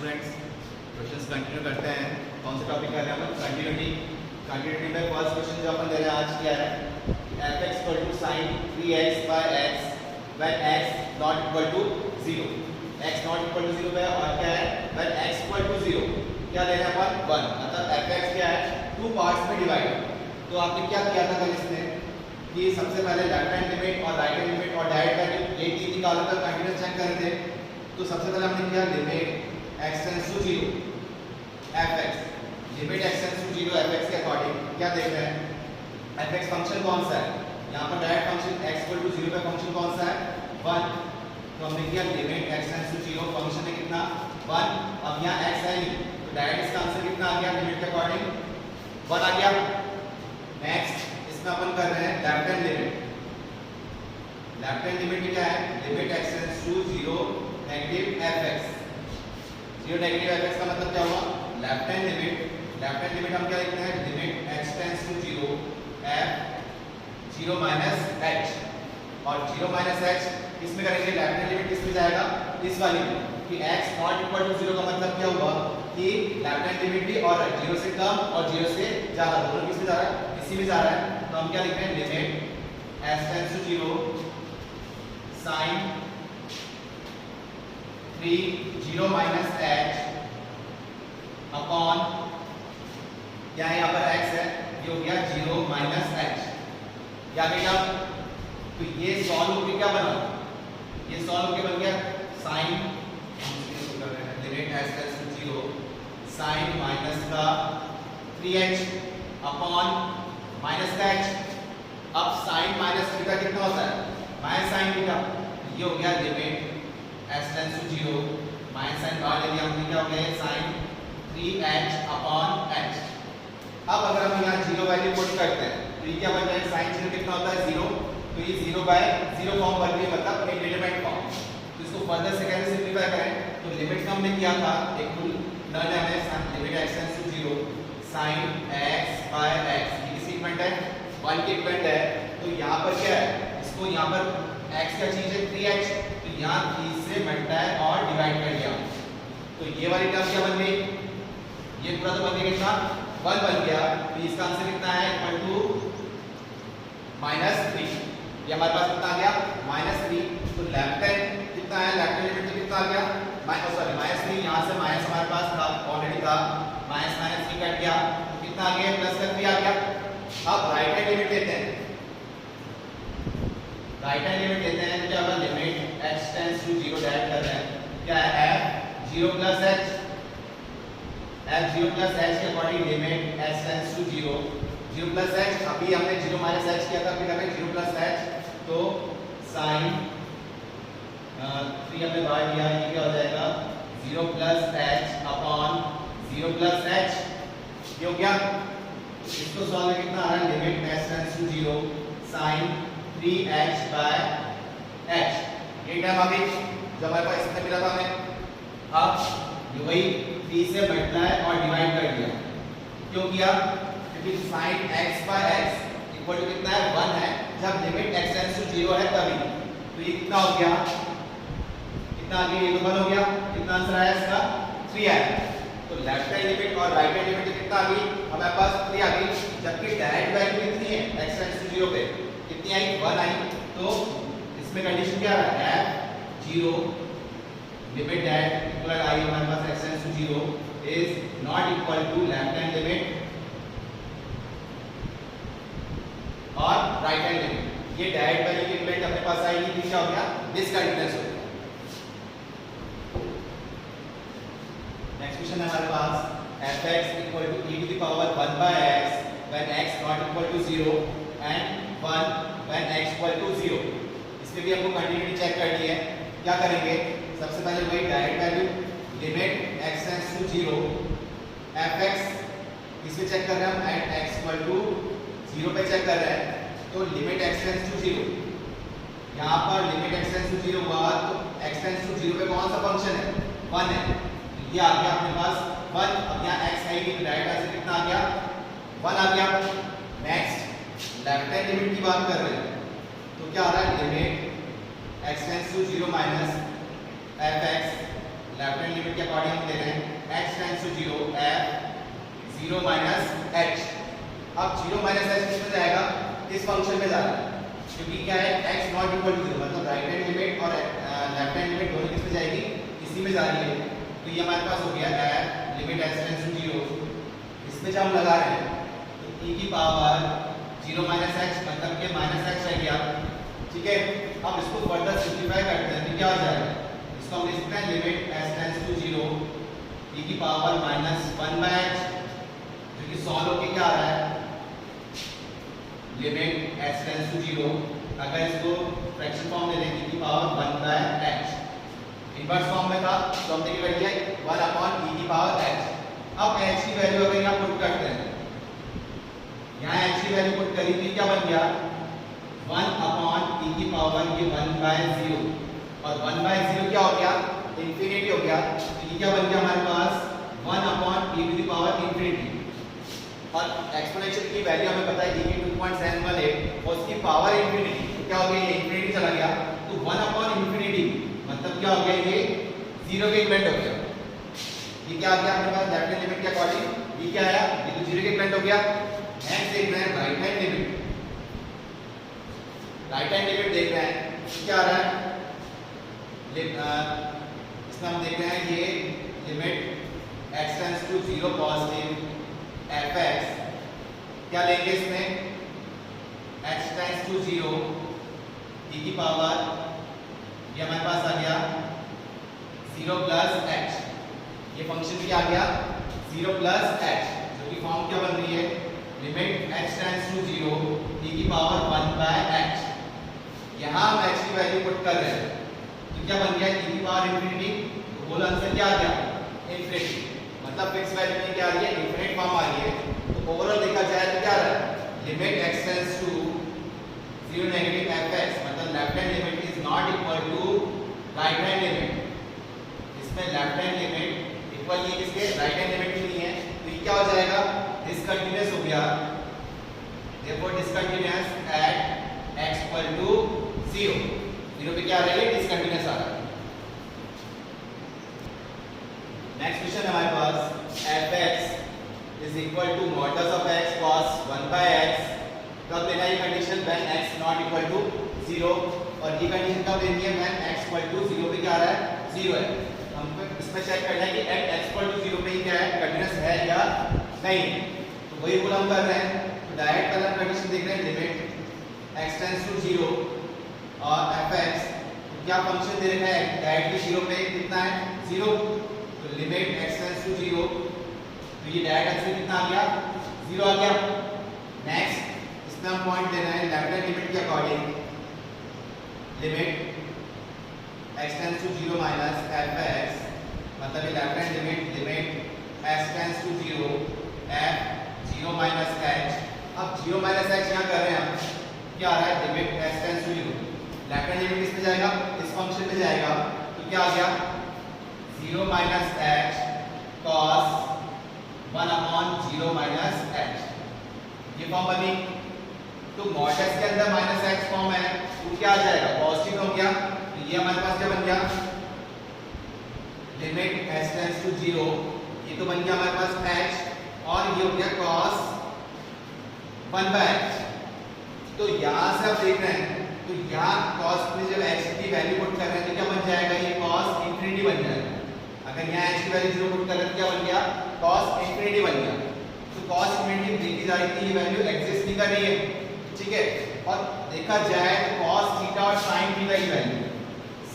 Students, questions continue करते हैं। कौन से टॉपिक कर रहे हैं अपन? कंटिन्यूटी में फर्स्ट क्वेश्चन जो अपन दे रहे हैं आज क्या है? f x equal to sin 3x by x when x not equal to 0। x not equal to 0 पे और क्या है? when x इक्वल टू 0 क्या दे रहे हैं अपन? 1। मतलब f x क्या है? टू पार्ट्स में डिवाइड। तो आपने क्या किया था कल इसमें कि सबसे पहले लेफ्ट हैंड लिमिट और राइट हैंड लिमिट और डायरेक्ट वैल्यू एक तीन निकालो कर कंटीन्यूअस चेक कर रहे थे। तो सबसे पहले हमने किया limit x tends to 0 f(x), limit x tends to 0 f(x) के अकॉर्डिंग क्या देख रहे हैं? f(x) फंक्शन कौन सा है? यहाँ पर direct function x equal to 0 पे फंक्शन कौन सा है? 1। तो हमने किया limit x tends to 0, function है कितना? 1। अब यहाँ x है नहीं तो डायरेक्ट इसका आंसर कितना आ गया? लिमिट के अकॉर्डिंग 1 आ गया। नेक्स्ट इसमें अपन कर रहे हैं left hand limit. Left hand limit क्या है? Limit x tends to 0 negative f(x). 0 negative f(x) का मतलब क्या हुआ? लेफ्ट हैंड लिमिट हम क्या लिखते हैं? Limit x tends to 0 f 0 minus h। और 0 माइनस h किसमें करेंगे? लेफ्ट हैंड लिमिट किसमें जाएगा? इस वाली में कि x नॉट इक्वल टू 0 का मतलब क्या हुआ कि लेफ्ट हैंड लिमिट भी और 0 से कम और 0 से ज्यादा दोनों किसमें जा रहा है? इसी में जा रहा है। तो हम क्या लिख रहे हैं? Limit s tends to 0 sin 0 minus h upon क्या है? यहाँ पर x है, ये हो गया 0 माइनस h। क्या बेटा? तो ये सॉल्व होके क्या बना? ये सॉल्व होके बन गया sin, limit s tends to 0 sin minus का 3h अपॉन माइनस का h। अब sin माइनस थीटा कितना होता है? Minus sin theta. ये हो गया limit s tends to 0 minus sine बाहर ले लिया हमने, क्या हो गया? sin 3h upon h। अब अगर हम यहाँ 0 वैल्यू पुट करते हैं तो ये क्या बन जाएगा? sin 0 कितना होता है? 0। तो ये 0 बाय 0 फॉर्म बन गई, मतलब एक एलिमेंट फॉर्म। तो इसको फर्दर से कैसे सिंपलीफाई करें? तो लिमिट का हमने किया था एक रूल न जाने, limit x tends to 0 sin x by x। ये किसकी इक्विवेलेंट है? 1 की इक्विवेलेंट है। तो यहाँ पर क्या है? इसको यहाँ पर x का चीज है 3h, तो यहाँ 3 से मल्टीप्लाई और डिवाइड कर दिया। तो ये वाली टर्म क्या बन गई? ये पूरा तो बन गया कितना? 1 बन गया। तो इसका आंसर कितना है? Equal to -3। ये हमारे पास कितना आ गया? -3। तो लेफ्ट हैंड कितना है? लेफ्ट हैंड लिमिट कितना आ गया? -3। यहाँ से माइनस हमारे पास था, ऑलरेडी था, -3 कट गया तो कितना आ गया? प्लस का 3 आ गया। अब राइट हैंड लिमिट लेते हैं। राइट हैंड लिमिट लेते हैं तो क्या होगा? Limit x tends to 0 direct कर रहे हैं, क्या है? f 0 plus h, f 0 plus h के according limit x tends to 0 plus h। अभी हमने 0 माइनस h किया था, फिर हमें 0 प्लस h, तो sin 3 हमने बाहर लिया, ये क्या हो जाएगा? 0 plus h upon 0 plus h। ये हो गया। इसको सॉल्व में कितना आ रहा है? Limit x tends to 0 sin 3h by h। ये टर्म अभी जो हमारे पास इसमें मिला था हमें, अब वही 3 से मल्टीप्लाई और डिवाइड कर दिया। क्यों किया? क्योंकि sin x by x equal to कितना है? 1 है। जब लिमिट x टेंड्स टू 0 है तभी। तो ये कितना हो गया? कितना आ गया? ये तो 1 हो गया। कितना आंसर आया इसका? 3 आया। तो लेफ्ट हैंड लिमिट और राइट हैंड लिमिट कितना आ गई? हमारे पास 3 आ गई, जबकि डायरेक्ट वैल्यू कितनी है? x टेंड्स टू 0 पे कितनी आई? 1 आई। तो इसमें कंडीशन क्या है? f 0 limit that equal I हमारे पास x tends to 0 is not equal to left hand limit और राइट हैंड लिमिट। ये डायरेक्ट वैल्यू की इक्विवेलेंट अपने पास आएगी, क्या हो गया? डिसकंटीन्यूअस हो गया। नेक्स्ट क्वेश्चन है हमारे पास f(x) equal to e to the power 1 by x when x not equal to 0 and 1 when x equal to 0। इसमें भी हमको कंटिन्यूटी चेक करनी है। क्या करेंगे? सबसे पहले वही direct value limit x tends to 0 f(x) इसमें चेक कर रहे हैं हम, एट x इक्वल टू 0 पे चेक कर रहे हैं। तो लिमिट x टेंड्स टू 0, यहाँ पर लिमिट x टेंड्स टू 0 हुआ तो x टेंड्स टू 0 पे कौन सा फंक्शन है? 1 है। ये आ गया अपने पास 1। अब यहाँ x है ही, डायरेक्ट आंसर कितना आ गया? 1 आ गया। नेक्स्ट लेफ्ट हैंड लिमिट की बात कर रहे हैं तो क्या आ रहा है? Limit x tends to 0 minus f(x) left hand limit के अकॉर्डिंग हम ले रहे हैं tends to 0 f 0 minus h। अब 0 माइनस h किसमें जाएगा, इस फंक्शन में जा रहा है, क्योंकि क्या है x नॉट इक्वल टू 0, मतलब राइट हैंड लिमिट और लेफ्ट हैंड लिमिट दोनों किसमें जाएगी, इसी में जा रही है। तो ये हमारे पास हो गया f limit h tends to 0, इसमें जब हम लगा रहे हैं तो e की पावर 0 माइनस h मतलब के माइनस h रह गया, ठीक है। अब इसको फर्दर सिंपलीफाई करते हैं तो क्या हो जाएगा, इसको हम लिख सकते हैं limit h tends to 0 e की पावर माइनस 1 बाय h, जो कि सॉल्व होके क्या आ रहा है, लिमिट h टेंड्स टू 0। अगर इसको फ्रैक्शन फॉर्म में लें e की power 1 by h, inverse form में था तो हमने क्या किया 1 अपॉन e की पावर h। अब h की वैल्यू अगर यहां पुट करते हैं, यहां h की वैल्यू पुट करी तो क्या बन गया 1 अपॉन e की पावर ये 1 बाय 0, और 1 बाय 0 क्या हो गया, इंफिनिटी हो गया। तो ये क्या बन गया हमारे पास 1 upon e to the power infinity, और एक्सपोनेंशियल की वैल्यू हमें पता है e की 2.718 और उसकी पावर इंफिनिटी, तो क्या हो गया ये इंफिनिटी चला गया, तो 1 अपॉन इंफिनिटी मतलब क्या हो गया ये 0 के इक्वलेंट हो गया। ये क्या आ गया हमारे पास लेफ्ट हैंड लिमिट के अकॉर्डिंग, ये क्या आया, ये तो 0 के इक्वलेंट हो गया। नेक्स्ट देख रहे हैं right hand limit, right hand limit देख रहे हैं क्या आ रहा है, इसमें हम देख रहे हैं ये limit x tends to 0 positive fx, क्या लेंगे इसमें x टेंड्स टू 0 e की पावर, ये हमारे पास आ गया 0 प्लस h, ये फंक्शन क्या आ गया 0 प्लस h, जो कि फॉर्म क्या बन रही है limit x tends to 0 e की पावर 1 बाय h। यहाँ हम h की वैल्यू पुट कर रहे हैं तो क्या बन गया e की पावर इंफिनिटी, तो होल आंसर क्या आ गया इंफिनिटी, मतलब फिक्स वैल्यू में क्या आ रही है इंफिनिट फॉर्म आ रही है। तो ओवरऑल देखा जाए तो क्या आ रहा है limit x tends to 0 negative fx, मतलब left hand limit is not equal to right hand limit, इसमें लेफ्ट हैंड लिमिट इक्वल ये किसके राइट हैंड लिमिट की नहीं है, तो ये क्या हो जाएगा डिसकंटीन्यूअस हो गया, therefore discontinuous at x equal to 0, 0 पे क्या आ रहा है डिसकंटीन्यूअस आ रहा है। नेक्स्ट क्वेश्चन हमारे पास fx is equal to modulus of x cos 1 by x, कब लेना ये condition when x not equal to 0, और ये कंडीशन कब लेनी है व्हेन x इक्वल टू 0 पे क्या आ रहा है 0 है। हमको इसमें चेक करना है कि एट x इक्वल टू 0 पे ही क्या है कंटीन्यूअस है या नहीं, तो वही रूल हम कर रहे हैं। तो डायरेक्ट वाला कंडीशन देख रहे हैं लिमिट x टेंड्स टू 0 और fx, तो क्या फंक्शन दे रखा है डायरेक्टली 0 पे कितना है 0, तो लिमिट x टेंड्स टू 0, तो ये डायरेक्ट आंसर कितना आ गया 0 आ गया। नेक्स्ट इसमें हम पॉइंट लेना है लेफ्ट हैंड लिमिट के according, limit x tends to 0 minus fx, मतलब ये left hand limit limit x tends to 0 f 0 minus h। अब 0 माइनस h यहाँ कर रहे हैं हम, क्या आ रहा है limit x tends to 0, left hand limit किस पे जाएगा इस फंक्शन पे जाएगा, तो क्या आ गया 0 minus h cos 1 upon 0 minus h, ये फॉर्म बनी। तो मॉडुलस के अंदर माइनस x फॉर्म है तो क्या आ जाएगा पॉजिटिव हो गया, तो ये हमारे पास क्या बन गया लिमिट x टेंड्स टू 0, ये तो बन गया हमारे पास h, और ये हो गया cos 1 by h। तो यहाँ से आप देख रहे हैं तो यहाँ cos में जब h की वैल्यू पुट कर रहे हैं तो क्या बन जाएगा ये cos इंफिनिटी बन जाएगा। अगर यहाँ h की वैल्यू 0 पुट कर रहे हैं तो क्या बन गया cos इंफिनिटी बन गया। तो cos इंफिनिटी देखी जा रही थी ये वैल्यू एग्जिस्ट नहीं कर रही है, ठीक है। और देखा जाए तो cos थीटा और sin थीटा की वैल्यू,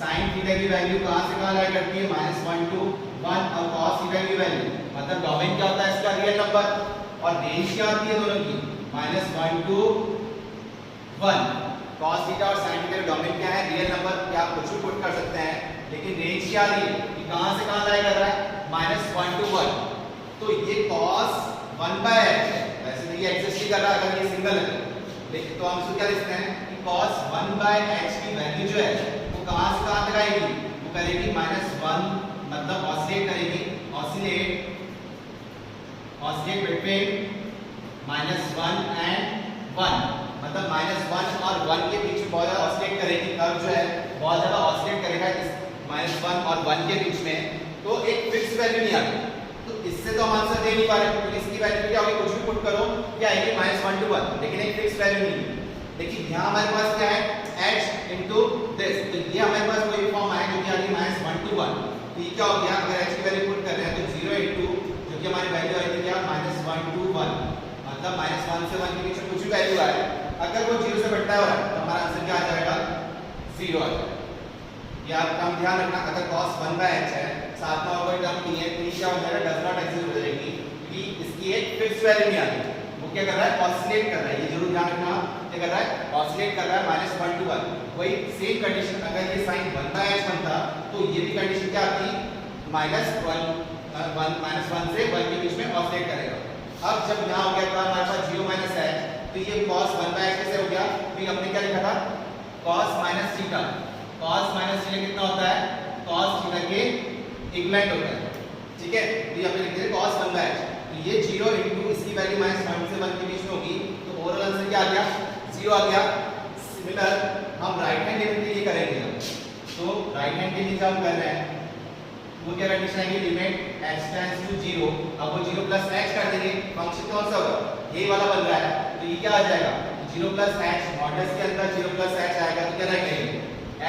sin थीटा की वैल्यू कहाँ से कहाँ लाई करती है -1 to 1, और cos थीटा की वैल्यू मतलब डोमेन क्या होता है इसका रियल नंबर, और रेंज क्या आती है दोनों की -1 to 1। cos थीटा और sin थीटा का डोमेन क्या है रियल नंबर, क्या आप कुछ भी पुट कर सकते हैं, लेकिन रेंज क्या आ रही है कि कहां से कहां लाई कर रहा है -1 to 1। तो ये cos 1 by h है, वैसे तो ये एग्जिस्ट ही कर रहा है अगर ये सिंगल है, लेकिन तो हम इसको क्या लिखते हैं कि cos 1 by h की वैल्यू जो है वो कहां से कहां तक आएगी, वो करेगी -1, मतलब ऑसिलेट करेगी, ऑसिलेट बिटवीन -1 and 1, मतलब -1 और 1 के बीच में बहुत ज्यादा ऑसिलेट करेगी, कर्व जो है बहुत ज्यादा ऑसिलेट करेगा इस -1 और 1 के बीच में, तो एक फिक्स वैल्यू नहीं आती। तो तो हम आंसर दे नहीं पा रहे, तो इसकी वैल्यू क्या होगी, कुछ भी पुट करो क्या आएगी -1 to 1, लेकिन एक फिक्स वैल्यू नहीं है। देखिए यहाँ हमारे पास क्या है h into this, तो ये हमारे पास वही फॉर्म आया जो कि आ गई -1 to 1। तो ये क्या हो गया, अगर h की वैल्यू पुट कर रहे हैं तो 0 into जो कि हमारी वैल्यू आई थी क्या -1 to 1, मतलब -1 से 1 के बीच में कुछ भी वैल्यू आए, अगर वो 0 से बढ़ता है तो हमारा आंसर क्या आ जाएगा, 0 आ जाएगा। ये आपका हम ध्यान रखना, अगर cos 1/h है, साथ में और कोई टर्म नहीं है, तो ये क्या हो जाएगा, डज नॉट एग्जिस्ट हो जाएगी, क्योंकि इसकी एक फिक्स वैल्यू नहीं आती। वो क्या कर रहा है, ऑसिलेट कर रहा है, ये जरूर ध्यान रखना, क्या कर रहा है, ऑसिलेट कर रहा है -1 to 1। वही सेम कंडीशन अगर ये sin 1/h बनता तो ये भी कंडीशन क्या आती, -1 से 1 के बीच में ऑसिलेट करेगा। अब जब यहाँ हो गया था हमारे पास 0 -h, तो ये cos 1/h कैसे हो गया, तो हमने क्या लिखा था, cos -θ, cos -θ कितना होता है, cos थीटा के इक्विवेलेंट होता है, ठीक है। तो ये हमने लिख दिया cos 1/h, तो ये 0 into इसकी वैल्यू -1 से 1 के बीच में होगी, तो ओवरऑल आंसर क्या आ गया, 0 आ गया। सिमिलर हम राइट हैंड लिमिट के लिए करेंगे, तो राइट हैंड के लिए जब हम कर रहे हैं वो क्या कंडीशन आएगी, लिमिट h टेंड्स टू 0, अब वो 0 प्लस h कर देंगे, फंक्शन कौन सा होगा, यही वाला बन रहा है, तो ये क्या आ जाएगा, 0 प्लस h, मॉडल्स के अंदर 0 प्लस h आएगा, तो क्या रह गया,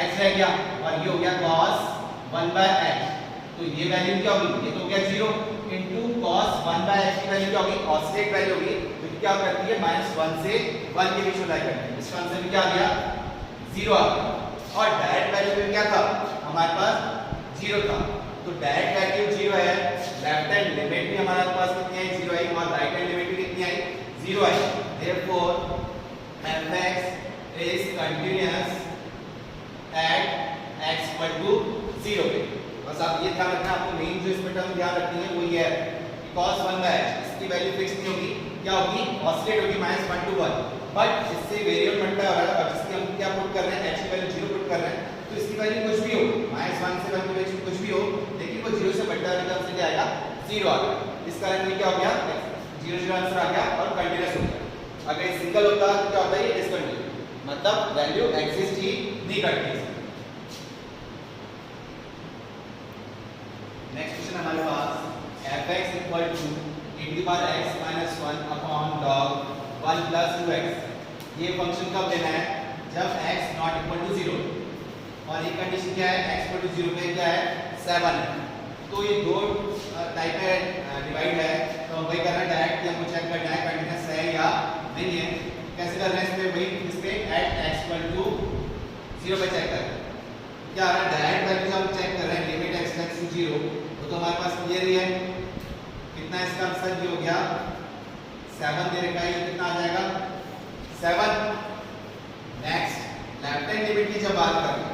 h रह गया, और ये हो गया cos 1/h, तो ये वैल्यू क्या होगी, ये तो हो गया 0 into cos 1/h की वैल्यू क्या होगी, ऑसिलेट वैल्यू होगी, जो क्या करती है -1 से 1 के बीच में लाई करती है। इसका आंसर भी क्या आ गया, 0 आ गया। और डायरेक्ट वैल्यू में क्या था, हमारे पास 0 था, तो डायरेक्ट वैल्यू 0 है, लेफ्ट हैंड लिमिट भी हमारे पास कितनी आई, 0 आई, और राइट हैंड लिमिट भी कितनी आई, 0 आई। Therefore fx is continuous at x equal to 0 पे। बस आप ये ध्यान रखना, आपको मेन जो इसमें टर्म ध्यान रखनी है वो ये है कि cos 1/h इसकी वैल्यू फिक्स नहीं होगी, क्या होगी, ऑसिलेट होगी -1 to 1, बट इससे वेरिएबल मल्टीप्लाई हो रहा है, और जिसकी हम क्या पुट कर रहे हैं, h की वैल्यू 0 पुट कर रहे हैं, तो इसकी वैल्यू कुछ भी हो, -1 से 1 के बीच में कुछ भी हो, लेकिन वो 0 से बढ़ता है, तब से क्या आएगा, 0 आ गया। इस कारण ये क्या हो गया, 0 आंसर आ गया और कंटीन्यूअस हो गया। अगर ये सिंगल होता तो क्या होता है, ये डिसकंटीन्यूअस, मतलब वैल्यू एग्जिस्ट ही नहीं करती। नेक्स्ट क्वेश्चन हमारे पास fx equal to e⁻x - 1 upon log 1 plus 2x। ये फंक्शन कब लेना है, जब x नॉट इक्वल टू 0, और ये कंडीशन क्या है, x इक्वल टू 0 पे क्या है, 7 है। तो ये दो टाइप में डिवाइड है, तो हम वही करना है, डायरेक्ट हमको चेक करना है कंटीन्यूअस है या नहीं है। कैसे कर रहे हैं, इस पे वही इस पे एट x इक्वल टू 0 पे चेक कर रहे हैं, क्या आ रहा है, डायरेक्ट वैल्यू हम चेक कर रहे हैं, लिमिट x टेंड्स टू 0, तो हमारे पास क्लियर ही है, कितना इसका आंसर भी हो गया 7 दे रखा है, ये कितना आ जाएगा 7। नेक्स्ट लेफ्ट हैंड लिमिट की जब बात करें,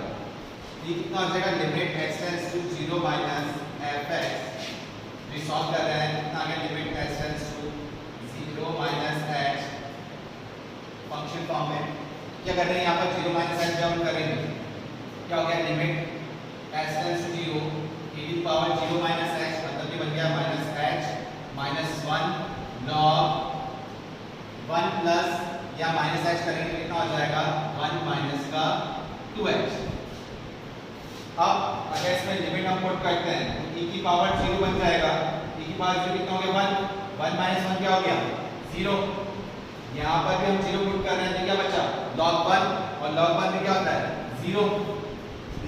ये कितना हो जाएगा, limit x tends to 0 minus fx, ये सॉल्व कर रहे हैं, कितना आ गया, limit x tends to 0 minus h, function form में क्या कर रहे हैं, यहाँ पर 0 माइनस h जब हम करेंगे क्या हो गया, limit x tends to 0 e की पावर 0 माइनस h, मतलब ये बन गया minus h minus 1 log 1 plus या माइनस h करेंगे तो कितना हो जाएगा, 1 माइनस का 2h। अब अगर इसमें लिमिट हम पुट करते हैं तो e की पावर 0 बन जाएगा, e की पावर 0 कितना हो गया, 1 माइनस 1 क्या हो गया, 0। यहाँ पर भी हम 0 पुट कर रहे हैं तो क्या बचा, log 1, और log 1 में क्या होता है, 0।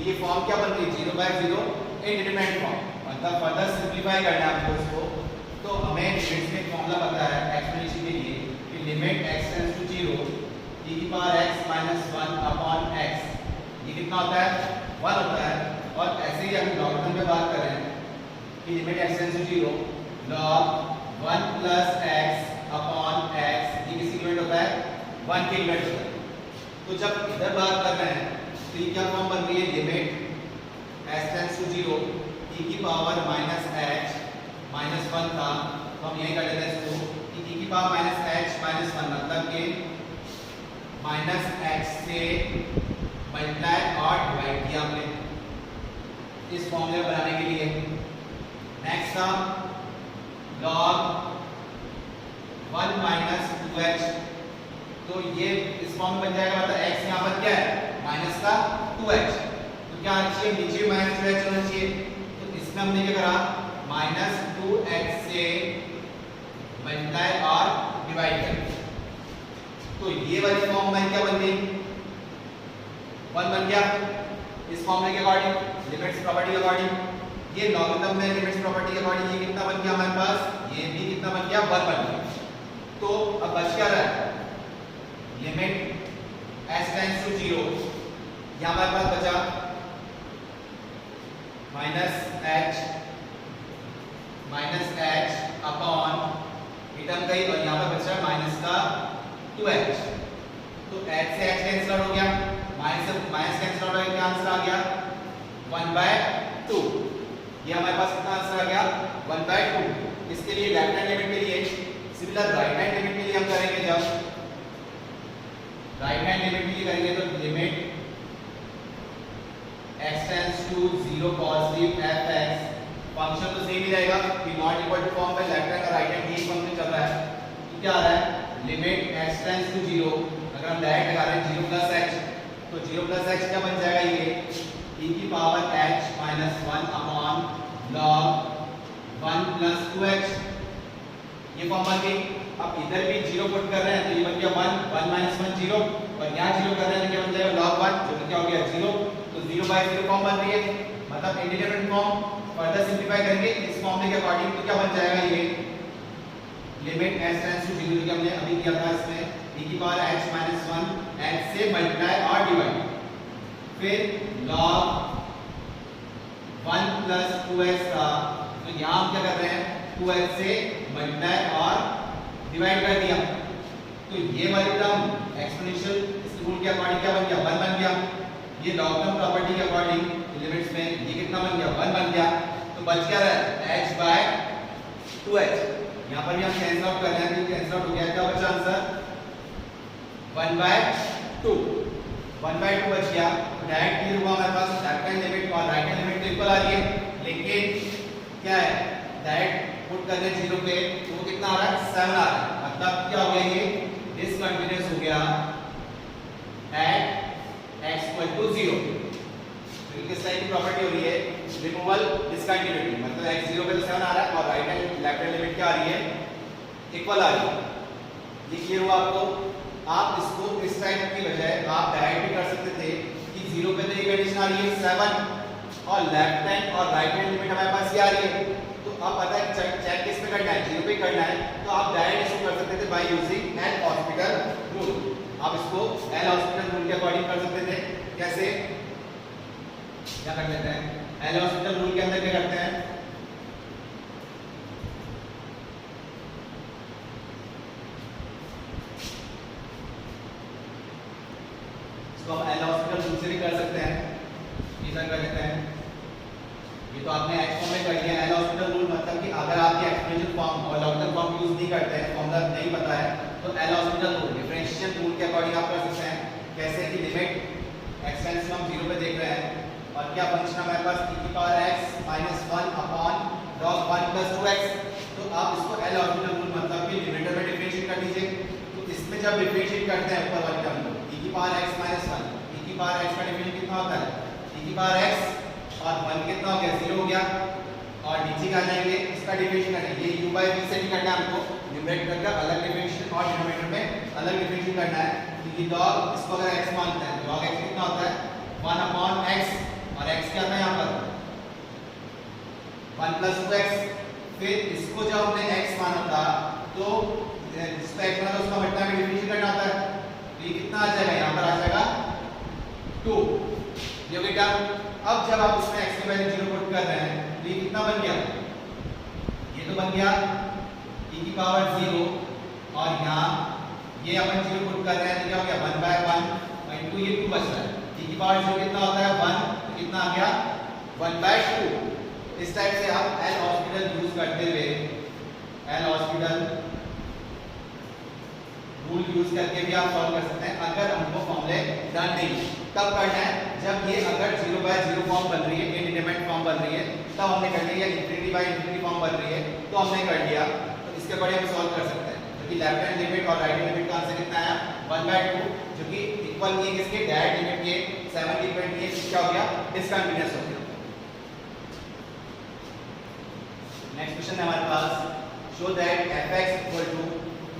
ये फॉर्म क्या बन रही है, 0/0 इंडिटरमिनेट फॉर्म, मतलब फर्दर सिंपलीफाई करना है आपको इसको, तो हमें लिमिट्स में फॉर्मूला पता है एक्सप्लेनेशन के लिए कि limit x tends to 0 e की power x minus 1 upon x, ये कितना होता है, 1 होता है। और ऐसे ही हम लॉगरिथम में बात कर रहे हैं कि limit x tends to 0 log 1 plus x upon x, ये किसी इक्विवेलेंट होता है, 1 के इक्विवेलेंट होता है। तो जब इधर बात कर रहे हैं तो ये क्या फॉर्म बन रही है, limit x tends to 0 e की पावर माइनस h माइनस 1 था, तो हम यही कर लेते हैं इसको कि e की पावर माइनस h माइनस 1, मतलब कि माइनस h से मल्टीप्लाई और डिवाइड किया हमने इस फॉर्मूले बनाने के लिए। नेक्स्ट था log 1 माइनस 2h, तो ये इस फॉर्म में बन जाएगा, मतलब x यहाँ पर क्या है, माइनस का 2h, तो क्या आना चाहिए, नीचे माइनस 2h होना चाहिए, तो इसमें हमने क्या करा, माइनस 2x से मल्टीप्लाई और डिवाइड करें। तो ये वाली फॉर्म में क्या बन गई, 1 बन गया इस फॉर्मूले के अकॉर्डिंग, लिमिट्स प्रॉपर्टी के अकॉर्डिंग। ये लॉगरिथम में लिमिट्स प्रॉपर्टी के अकॉर्डिंग ये कितना बन गया हमारे पास, ये भी कितना बन गया, 1 बन गया। तो अब बच क्या रहा है, लिमिट s टेंड्स टू 0, यहां हमारे पास बचा -h अपॉन टर्म गई और यहां पर बचा माइनस का 2h। तो h से h कैंसिल आउट हो गया, माइनस से माइनस कैंसिल आउट हो गया, क्या आंसर आ गया 1/2। ये हमारे पास कितना आंसर आ गया 1/2। इसके लिए लेफ्ट हैंड लिमिट के लिए सिमिलर राइट हैंड लिमिट के लिए हम करेंगे, जब राइट हैंड लिमिट के लिए करेंगे तो limit x tends to 0 positive fx, function तो सेम ही रहेगा कि नॉट इक्वल टू फॉर्म पे लेफ्ट हैंड और राइट हैंड एक फंक्शन चल रहा है। तो क्या आ रहा है, लिमिट x टेंड्स टू 0, अगर हम डायरेक्ट लगा रहे हैं 0 प्लस h, तो 0 प्लस h क्या बन जाएगा, ये e की power h minus 1 upon log 1 plus 2h, ये फॉर्म बन गई। अब इधर भी 0 पुट कर रहे हैं तो ये बन गया 1 माइनस 1 0, और यहाँ 0 कर रहे हैं तो क्या बन जाएगा log 1, जो कि क्या हो गया 0। तो 0/0 फॉर्म बन रही है, मतलब इंडिटरमिनेट फॉर्म। फर्दर सिंपलीफाई करेंगे इस फॉर्मूले के अकॉर्डिंग तो क्या बन जाएगा, ये लिमिट s टेंड्स टू 0 जो हमने अभी किया था, इसमें e की पावर h माइनस 1 h से मल्टीप्लाई और डिवाइड, फिर log 1 प्लस 2h का, तो यहाँ हम क्या कर रहे हैं 2h से मल्टीप्लाई और डिवाइड कर दिया। तो ये वाली टर्म एक्सपोनेंशियल रूल के अकॉर्डिंग क्या बन गया 1 बन गया। ये लॉगरिथम प्रॉपर्टी के अकॉर्डिंग लिमिट्स में ये कितना बन गया 1 बन गया। तो बच क्या रहा है h/2h, यहाँ पर भी हम कैंसिल आउट कर रहे हैं, तो कैंसिल आउट हो गया, क्या बचा आंसर 1/2, 1/2 बच गया। तो डायरेक्ट क्लियर हुआ हमारे पास लेफ्ट हैंड लिमिट और राइट हैंड लिमिट तो इक्वल आ रही है, लेकिन क्या है डायरेक्ट पुट कर रहे हैं 0 पे तो कितना आ रहा है 7 आ रहा है, मतलब क्या हो गया ये डिसकंटीन्यूअस हो गया एट x इक्वल टू 0। तो किस टाइप की प्रॉपर्टी हो रही है, रिमूवल डिसकंटिन्यूटी, मतलब x 0 पे तो 7 आ रहा है और right hand left hand limit क्या आ रही है इक्वल आ रही है। ये क्लियर हुआ आपको। आप इसको इस टाइप की बजाय आप डायरेक्ट भी कर सकते थे कि 0 पे तो ये कंडीशन आ रही है 7 और लेफ्ट हैंड और राइट हैंड लिमिट हमारे पास ये आ रही है। तो अब पता है चेक किस पे करना है, 0 पे करना है, तो आप डायरेक्ट इसको कर सकते थे by using L hospital rule. आप इसको एल हॉस्पिटल रूल के अकॉर्डिंग कर सकते थे। कैसे, क्या कर लेते हैं एल हॉस्पिटल रूल के अंदर क्या करते हैं, इसको हम एल हॉस्पिटल रूल से भी कर सकते हैं। इधर कर लेते हैं, ये तो आपने एक्स फॉर्म में कर लिया। एल हॉस्पिटल रूल मतलब कि अगर आप ये एक्सपोनेंशियल फॉर्म और लॉगरिथम फॉर्म यूज नहीं करते हैं, फॉर्मूला नहीं पता है, तो L hospital rule differential rule के अकॉर्डिंग आप कर सकते हैं। कैसे कि लिमिट x टेंड्स टू हम 0 पे देख रहे हैं और क्या फंक्शन हमारे पास e की power x minus 1 upon log 1 plus 2x। तो आप इसको एल हॉस्पिटल रूल मतलब कि लिमिटर में डिफरेंशिएट कर दीजिए। तो इसमें जब डिफरेंशिएट करते हैं ऊपर वाली टर्म को e की पावर x माइनस 1, e की पावर x का डिफरेंशिएट कितना होता है e की पावर x और 1 कितना हो गया 0 हो गया, और नीचे क्या जाएंगे इसका डिफरेंशिएट करेंगे, ये u बाय v से भी करना है हमको, न्यूमरेटर करके अलग डिफरेंशिएट और डिनोमिनेटर में अलग डिफरेंशिएट करना है। क्योंकि log इसको अगर x मानते हैं तो log x कितना होता है 1 अपॉन x, और x क्या था यहाँ पर 1 प्लस 2x। फिर इसको जब हमने x माना था तो जिसका x माना था उसका मल्टीप्लाई में डिफरेंशिएट करना होता है, तो ये कितना आ जाएगा यहाँ पर आ जाएगा 2। ये बेटा अब जब आप उसमें x की वैल्यू 0 पुट कर रहे हैं तो ये कितना बन गया, ये तो बन गया e की पावर 0, और यहाँ ये अपन 0 पुट कर रहे हैं तो क्या हो गया 1/1 इनटू ये 2 बच रहा है। e की पावर 0 कितना होता है 1, तो कितना आ गया 1/2। इस टाइप से आप एल हॉस्पिटल यूज करते हुए एल हॉस्पिटल रूल यूज करके भी आप सॉल्व कर सकते हैं। अगर हमको फॉर्मूले डन नहीं तब करना है जब ये अगर 0/0 फॉर्म बन रही है, इंडिटरमिनेट फॉर्म बन रही है, तब हमने कर लिया। इंफिनिटी/इंफिनिटी फॉर्म बन रही है तो हमने कर लिया, तो इसके बड़े हम सॉल्व कर सकते हैं। क्योंकि लेफ्ट हैंड लिमिट और राइट हैंड लिमिट का आंसर कितना आया 1/2, जो कि इक्वल नहीं है किसके डायरेक्ट लिमिट के 7 की इक्वल नहीं है, क्या हो गया डिसकंटीन्यूअस हो गया। नेक्स्ट क्वेश्चन है हमारे पास, show that fx equal to,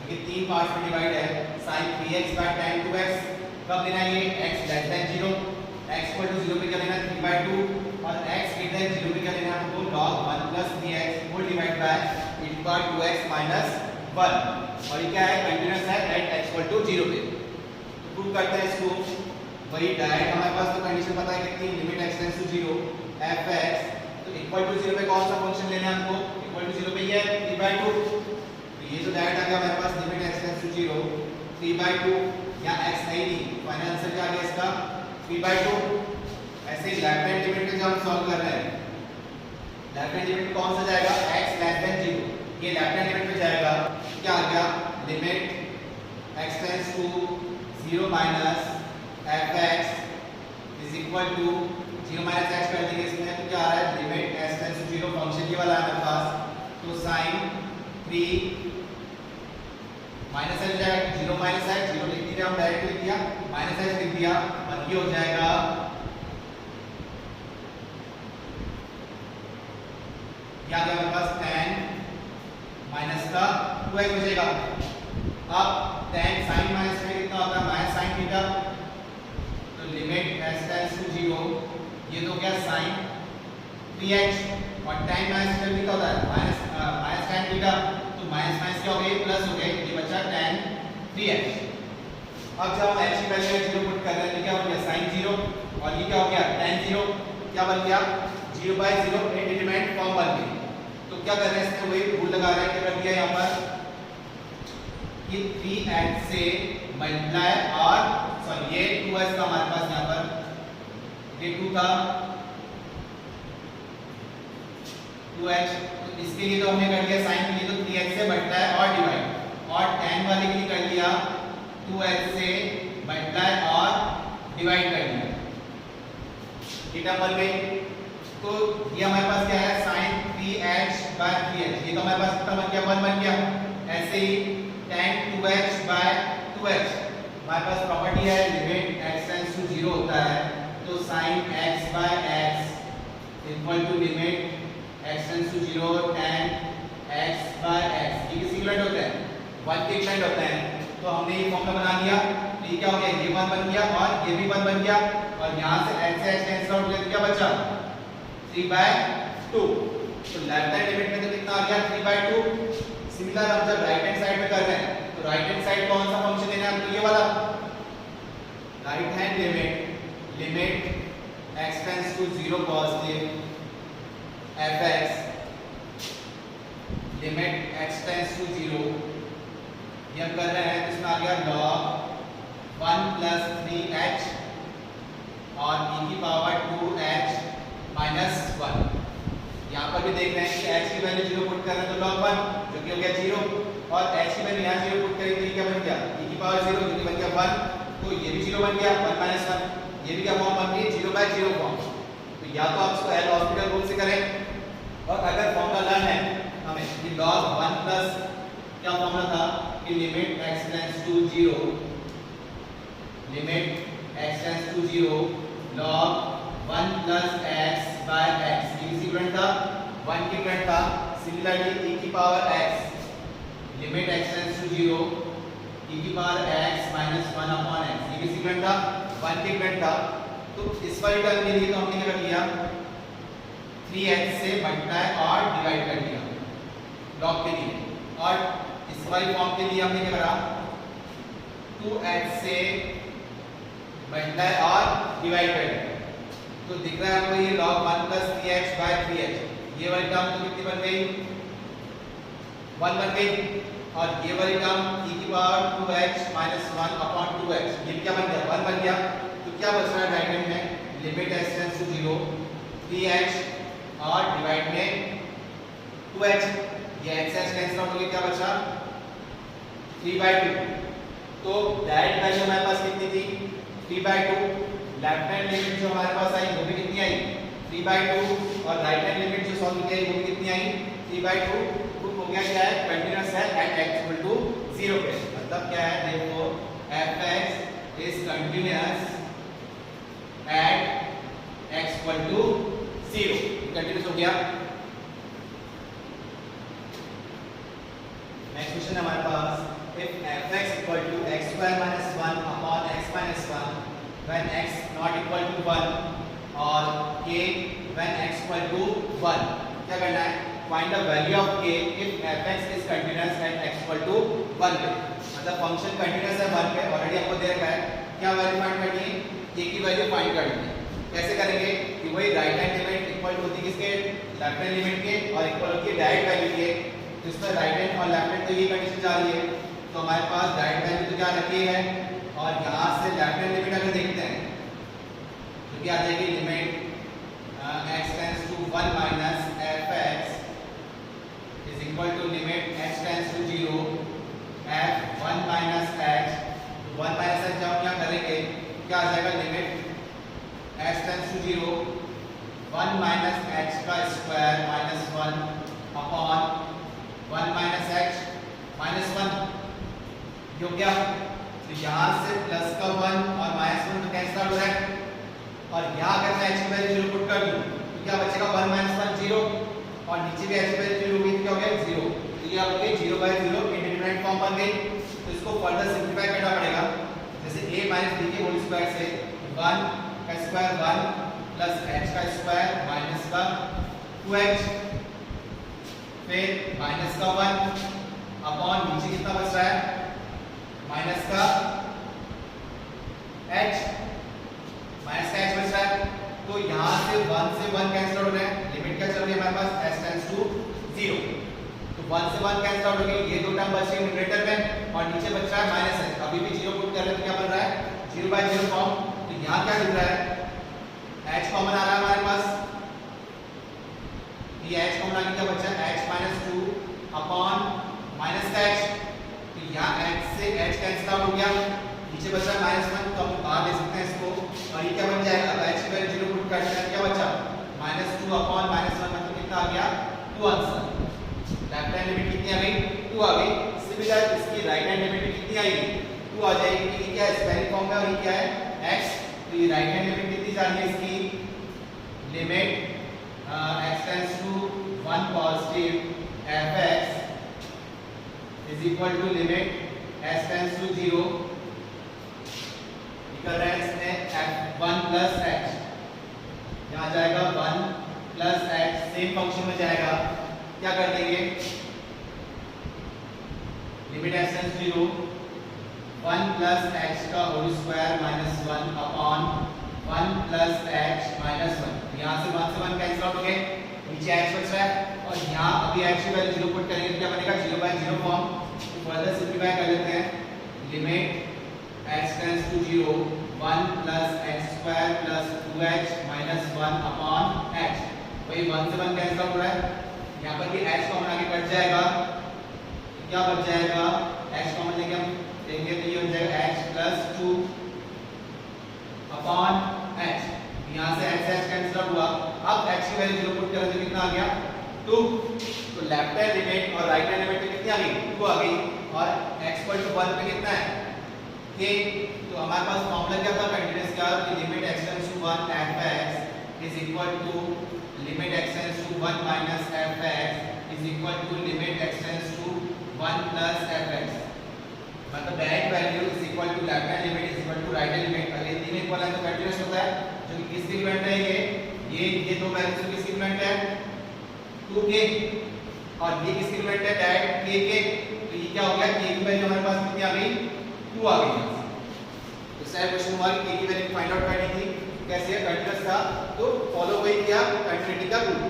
ये तीन पार्ट्स में डिवाइड है, sin 3x by tan 2x, कब लेना है ये x less than 0, x equal to 0 पे क्या लेना है 3/2 और x ग्रेटर देन 0 पे क्या लेना है हमको log 1 plus 3x whole divide by e to power 2x minus 1, और ये क्या है कंटीन्यूअस है एट x इक्वल टू 0 पे। तो प्रूव करते हैं इसको, वही डायरेक्ट हमारे पास तो कंडीशन पता है कितनी, limit x tends to 0 fx तो इक्वल टू 0 पे कौन सा फंक्शन लेना है हमको, इक्वल टू 0 पे ये 3/2, तो ये जो डायरेक्ट आ गया हमारे पास लिमिट x टेंड्स टू 0 3/2, यहाँ x नहीं दी, फाइनल आंसर क्या आ गया इसका 3/2। ऐसे ही लेफ्ट हैंड लिमिट के जो हम सॉल्व कर रहे हैं, लेफ्ट हैंड लिमिट कौन सा जाएगा x लेस देन 0, ये लेफ्ट हैंड लिमिट में जाएगा, क्या आ गया limit x tends to 0 minus fx is equal to 0 minus x कर देंगे इसमें, तो क्या आ रहा है limit x tends to 0 function ये वाला है हमारे पास, तो sin 3 माइनस h हो जाएगा 0 माइनस h 0 लिख दिया, हम डायरेक्ट लिख दिया, माइनस h लिख दिया, और ये हो जाएगा क्या आ गया हमारे पास tan माइनस का 2x बचेगा। अब tan sin माइनस में कितना होता है माइनस sin थीटा, तो लिमिट x टेंड्स टू 0, ये तो क्या sin 3x, और tan माइनस में कितना होता है माइनस tan थीटा, तो माइनस माइनस क्या हो गया प्लस हो गया, ये बचा tan 3x। अब जब हम x की वैल्यू 0 पुट कर रहे हैं तो क्या हो गया sin 0, और ये क्या हो गया tan 0, क्या बन गया 0/0 इंडिटरमिनेट फॉर्म बन गई। तो क्या कर रहे हैं इसमें वही रूल लगा रहे हैं, क्या कर दिया यहाँ पर कि 3x से मल्टीप्लाई और सॉरी ये 2x का हमारे पास यहाँ पर ये 2 था 2x, तो इसके लिए तो हमने कर दिया साइन के लिए तो 3x से मल्टीप्लाई और डिवाइड, और tan वाले के लिए कर लिया 2x से मल्टीप्लाई और डिवाइड कर दिया, थीटा बन गई। तो ये हमारे पास क्या है sin 3x by 3x, ये तो हमारे पास कितना बन गया 1 बन गया। ऐसे ही tan 2x by 2x, हमारे पास प्रॉपर्टी है लिमिट x टेंड्स टू 0 होता है, तो sin x by x equal to limit x tends to 0 tan x by x, ये किसके इक्विवेलेंट होता है 1 के इक्विवेलेंट होता है। तो हमने ये फॉर्मूला बना लिया, तो ये क्या हो गया ये 1 बन गया और ये भी 1 बन गया, और यहाँ से x से x कैंसिल आउट किया, क्या बचा 3/2, तो लेफ्ट हैंड लिमिट में तो कितना आ गया 3/2। सिमिलर हम जब राइट हैंड साइड में कर रहे हैं तो राइट हैंड साइड कौन सा फंक्शन लेना है हमको, ये वाला right hand limit x tends to 0 positive fx limit x tends to 0, ये हम कर रहे हैं तो इसमें आ गया log 1 plus 3h और e की पावर 2h माइनस 1। यहाँ पर भी देख रहे हैं कि h की वैल्यू 0 पुट कर रहे हैं तो log 1 जो कि हो गया 0, और h की वैल्यू यहाँ 0 पुट करेंगे तो ये क्या बन गया e की पावर 0 जो कि बन गया 1, तो ये भी 0 बन गया 1 माइनस 1, ये भी क्या फॉर्म बन गई 0/0 फॉर्म। तो या तो आप इसको एल हॉस्पिटल रूल से करें, और अगर फॉर्मूला लर्न है हमें कि log 1 प्लस क्या फॉर्मूला था कि limit x tends to 0, limit x tends to 0 log 1 plus x by x, ये किसी इक्विवेलेंट था 1 के इक्विवेलेंट था। सिमिलरली e की power x limit x tends to 0 e की power x minus 1 upon x, ये किसी इक्विवेलेंट था 1 के इक्विवेलेंट था। तो इस वाली टर्म के लिए तो हमने क्या कर लिया 3x से मल्टीप्लाई और डिवाइड कर दिया log के लिए, और इस वाली फॉर्म के लिए हमने क्या करा 2x से मल्टीप्लाई और डिवाइड कर दिया। तो दिख रहा है आपको ये log 1 plus 3x by 3h, ये वाली टर्म तो कितनी बन गई 1 बन गई, और ये वाली टर्म e की power 2h minus 1 upon 2h, ये क्या बन गया 1 बन गया। तो क्या बच रहा है राइट हैंड में limit x tends to 0 3h और डिवाइड में 2h, ये x h कैंसिल आउट हो गया, क्या बचा 3/2। तो डायरेक्ट वैल्यू हमारे पास कितनी थी 3/2, लेफ्ट हैंड लिमिट जो हमारे पास आई वो भी कितनी आई 3/2, और राइट हैंड लिमिट जो सॉल्व की आई वो भी कितनी आई 3/2। तो हो गया क्या है कंटीन्यूअस है एट x इक्वल टू 0 पे, मतलब क्या है देखो fx is continuous at x equal to 0, continuous हो गया। नेक्स्ट क्वेश्चन है हमारे पास, if fx equal to x square minus 1 upon x minus 1 when x not equal to 1 और k when x equal to 1, क्या करना है? Find the value of k if fx is continuous at x equal to 1 पे, मतलब function continuous है 1 पे, already आपको दे रखा है, क्या वैल्यू फाइंड करनी है? k की वैल्यू फाइंड करनी है। कैसे करेंगे कि वही राइट हैंड लिमिट इक्वल होती है किसके? लेफ्ट हैंड लिमिट के, और इक्वल होती है डायरेक्ट वैल्यू के। तो इसमें राइट हैंड और लेफ्ट हैंड तो ये कंडीशन जा रही है, तो हमारे पास डायरेक्ट वैल्यू तो क्या रखी है, और यहाँ से लेफ्ट हैंड लिमिट अगर देखते हैं तो क्या आ जाएगी? Limit x tends to 1 minus fx is equal to limit x tends to 0 f 1 minus h, 1 minus h जब हम क्या करेंगे क्या आ जाएगा? Limit x tends to 0 1 minus h का square minus 1 upon 1 minus h minus 1 जो क्या? तो यहाँ से प्लस का 1 और माइनस 1 तो कैंसिल आउट हो रहा है, और यहाँ अगर मैं h की वैल्यू 0 पुट कर दूँ तो क्या बचेगा? 1 माइनस 1 0, और नीचे भी h की वैल्यू 0 होगी तो क्या हो गया? 0। तो ये आपके 0/0 इंडिटरमिनेट फॉर्म बन गई। तो इसको फर्दर सिंपलीफाई करना पड़ेगा, जैसे a माइनस b के होल स्क्वायर से 1 का स्क्वायर 1 प्लस h का स्क्वायर माइनस का 2h, फिर माइनस का 1 अपॉन नीचे कितना बच रहा है? माइनस का h, माइनस का h बच रहा है। तो यहाँ से 1 से 1 कैंसिल आउट हो रहा है, लिमिट क्या चल रही है हमारे पास? h टेंड्स टू 0, तो 1 से 1 कैंसिल आउट हो गई, ये दो टर्म बच गए न्यूमरेटर में, और नीचे बच रहा है माइनस h, अभी भी 0 पुट कर रहे हैं तो क्या बन रहा है? 0/0 फॉर्म। तो यहाँ क्या दिख रहा है? h कॉमन आ रहा है हमारे पास, ये h कॉमन आके क्या बचा? h माइनस 2 अपॉन माइनस का h, तो यहाँ h से h कैंसिल आउट हो गया, नीचे बचा माइनस 1, तो हम बाहर ले सकते हैं इसको, और ये क्या बन जाएगा? अब h की वैल्यू 0 पुट करते हैं क्या बचा? माइनस 2 अपॉन माइनस 1, मतलब कितना आ गया? 2 आंसर। लेफ्ट हैंड लिमिट कितनी आ गई? 2 आ गई। सिमिलर इसकी राइट हैंड लिमिट कितनी आएगी? 2 आ जाएगी। ये क्या है? स्क्वायरिंग फॉर्म में, और ये क्या है? x, तो ये राइट हैंड लिमिट कितनी जा रही है इसकी? Limit x tends to 1 positive fx is equal to limit s tends to 0 कर रहे हैं इसमें 1 प्लस h, यहाँ जाएगा 1 प्लस h, सेम फंक्शन में जाएगा, क्या कर देंगे? Limit s tends to 0 1 plus h का whole square minus 1 upon 1 plus h minus 1, यहाँ से 1 से 1 कैंसिल आउट हो गए, नीचे h बच रहा है, और यहाँ अभी h की वैल्यू 0 पुट करेंगे तो क्या बनेगा? 0/0 फॉर्म। तो फर्दर सिंपलीफाई कर लेते हैं, limit h tends to 0 1 plus h square plus 2h minus 1 upon h, वही 1 से 1 कैंसिल आउट हो रहा है, यहाँ पर भी h कॉमन आगे कट जाएगा, क्या बच जाएगा? h कॉमन लेके हम देंगे तो ये हो जाएगा h प्लस 2 अपॉन h, यहाँ से h कैंसिल आउट हुआ, अब h की वैल्यू 0 पुट करें तो कितना आ गया? 2। तो लेफ्ट हैंड लिमिट और राइट हैंड लिमिट कितनी आ गई? 2 आ गई, और x इक्वल टू 1 पे कितना है? k। तो हमारे पास फॉर्मूला क्या था कंटीन्यूअस का? कि limit x tends to 1 fx is equal to limit x tends to 1 minus fx is equal to limit x tends to 1 plus fx, मतलब direct value is equal to left hand limit is equal to right hand limit. अगर ये तीन equal है तो continuous होता है, जो कि किसकी इक्विवेलेंट है? ये दो वैल्यूज किसकी इक्विवेलेंट है? 2k, और ये किसकी इक्विवेलेंट है? डायरेक्ट k के। तो ये क्या हो गया? k की वैल्यू हमारे पास कितनी आ गई? 2 आ गई। तो सेकंड क्वेश्चन हमारी k की वैल्यू फाइंड आउट करनी थी, कैसे? कंटीन्यूअस था तो फॉलो वही किया कंटिन्यूटी का रूल।